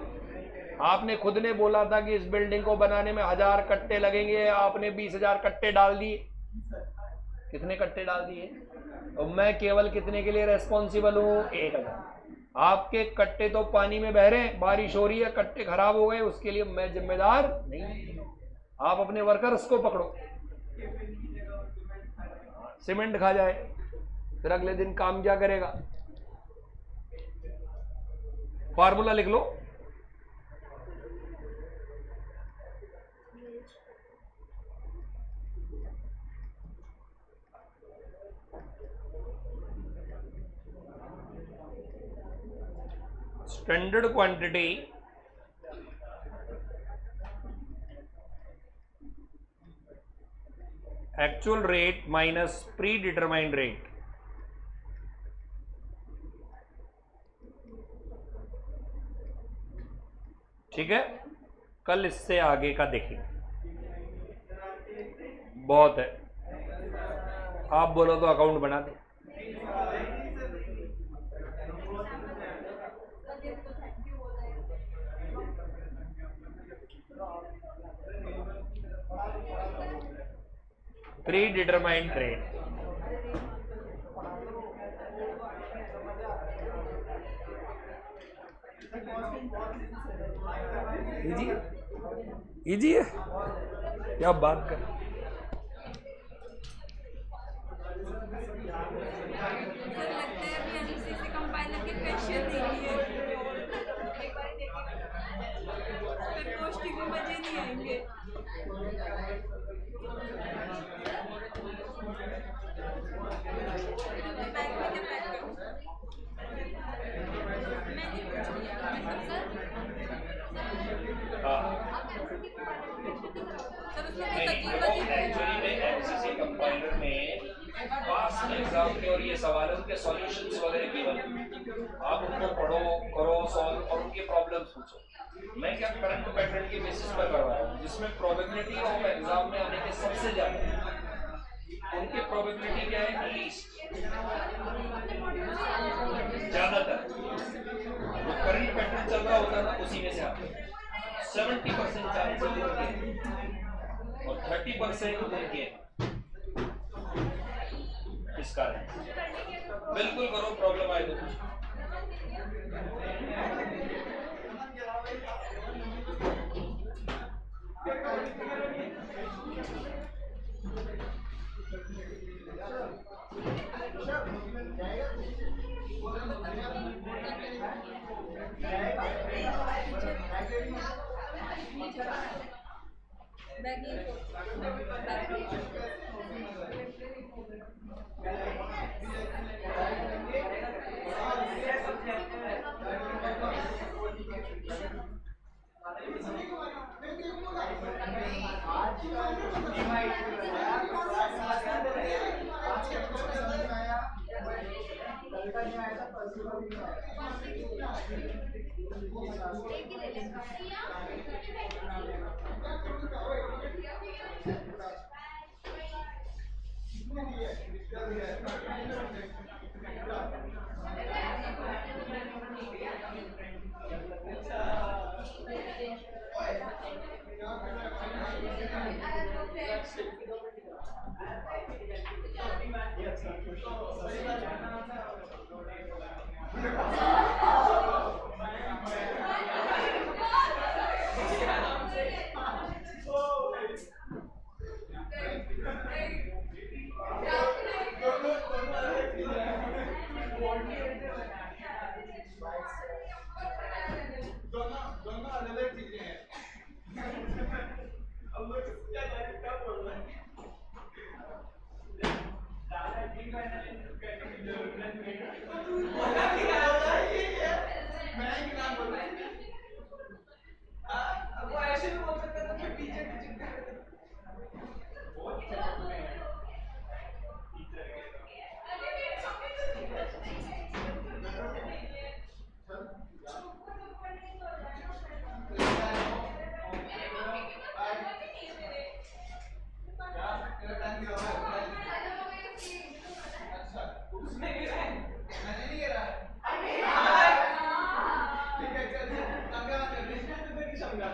आपने खुद ने बोला था कि इस बिल्डिंग को बनाने में 1000 कट्टे लगेंगे, आपने 20,000 कट्टे डाल दिए। कितने कट्टे डाल दिए? तो मैं केवल कितने के लिए रेस्पॉन्सिबल हूं? 1000। आपके कट्टे तो पानी में बह रहे हैं, बारिश हो रही है, कट्टे खराब हो गए, उसके लिए मैं जिम्मेदार नहीं। आप अपने वर्कर्स को पकड़ो, सीमेंट खा जाए, फिर अगले दिन काम क्या करेगा? फार्मूला लिख लो। Standard quantity actual rate minus predetermined rate. ठीक है, कल इससे आगे का देखेंगे। बहुत है, आप बोलो तो अकाउंट बना दे। प्री डिटरमाइंड ट्रेड, इजी है, इजी है, क्या बात कर। मजे नहीं आएंगे। एक्चुअली में एमसीसी कंपाइलर में पास्ट एग्जाम के और ये सवालों के सॉल्यूशंस वगैरह केवल आप उनको पढ़ो, करो, सॉल्व और उनके प्रॉब्लम्स पूछो। मैं क्या करंट पैटर्न के बेसिस पर करवा रहा हूँ, जिसमें प्रोबेबिलिटी ऑफ एग्जाम में आने के सबसे ज्यादा है। उनकी प्रोबेबिलिटी क्या है? लीस्ट, ज्यादातर जो करंट पैटर्न चल रहा होता है ना उसी में से आते हैं। 70% चांसेस उनके और 30% उनके। इस कारण बिल्कुल करो, प्रॉब्लम आए तो पूछो। समझा